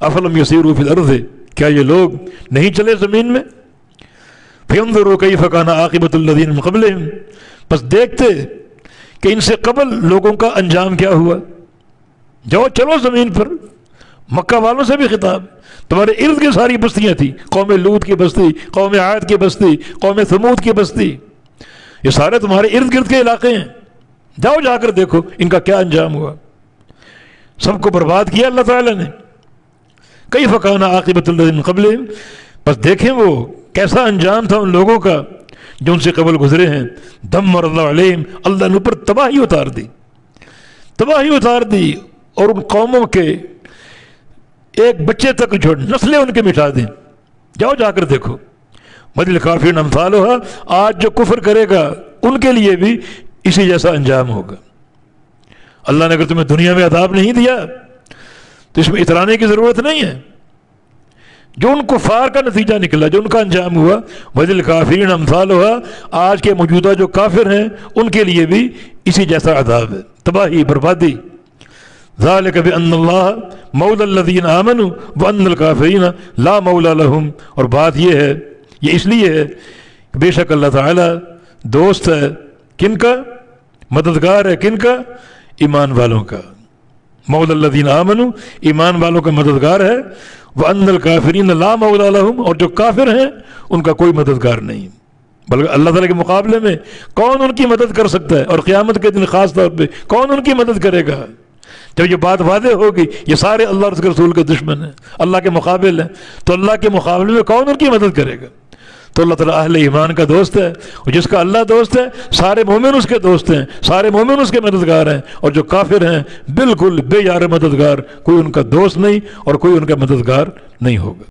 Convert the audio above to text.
अफलम यसीरू fill अर्ज़, क्या ये लोग नहीं चले ज़मीन में? फयंज़ुरू कैफ़ कान आक़िबतुल लज़ीना मिन क़ब्लिहिम, बस देखते कि इनसे कबल लोगों का अंजाम क्या हुआ। जाओ चलो ज़मीन पर। मक्का वालों से भी खिताब, तुम्हारे इर्द की सारी बस्तियाँ थी, कौम लूत की बस्ती, कौम आद की बस्ती, कौम समूद की बस्ती, ये सारे तुम्हारे इर्द गिर्द के इलाके हैं। जाओ जाकर देखो इनका क्या अंजाम हुआ। सबको बर्बाद किया अल्लाह ताला ने। कैफ़ कान आक़िबतुल लज़ीना मिन क़ब्लिहिम, बस देखें वो कैसा अंजाम था उन लोगों का जो उनसे कबल गुजरे हैं। दम्मरल्लाहु अलैहिम, अल्लाह ने ऊपर तबाही उतार दी, तबाही उतार दी, और उन कौमों के एक बच्चे तक छोड़, नस्लें उनके मिटा दें। जाओ जाकर देखो। मदिल काफिर अमसालुहा, आज जो कुफ्र करेगा उनके लिए भी इसी जैसा अंजाम होगा। अल्लाह ने अगर तुम्हें दुनिया में अदाब नहीं दिया तो इसमें इतराने की ज़रूरत नहीं है। जो उन कुफार का नतीजा निकला, जो उनका अंजाम हुआ, मदिल काफिर अमसालुहा, आज के मौजूदा जो काफिर हैं उनके लिए भी इसी जैसा अदाब है, तबाही, बर्बादी। ज़ालिक बिअन्नल्लाह मौलल लज़ीना आमनू व अन्नल काफिरीन ला मौला लहुम, और बात ये है, ये इसलिए है कि बेशक अल्लाह ताला दोस्त है किनका, मददगार है किनका, ईमान वालों का। मौलल लज़ीना आमनू, ईमान वालों का मददगार है। व अन्नल काफिरीन ला मौला लहुम, और जो काफिर हैं उनका कोई मददगार नहीं। बल्कि अल्लाह ताला के मुकाबले में कौन उनकी मदद कर सकता है, और क़यामत के दिन ख़ास तौर पे कौन उनकी मदद करेगा। जब ये बात वादे होगी ये सारे अल्लाह और उसके रसूल के दुश्मन हैं, अल्लाह के मुकाबिल हैं, तो अल्लाह के मुकाबले में कौन उनकी मदद करेगा। तो अल्लाह ताला अहले ईमान का दोस्त है, और जिसका अल्लाह दोस्त है सारे मोमिन उसके दोस्त हैं, सारे मोमिन उसके मददगार हैं। और जो काफिर हैं बिल्कुल बेयार मददगार, कोई उनका दोस्त नहीं और कोई उनका मददगार नहीं होगा।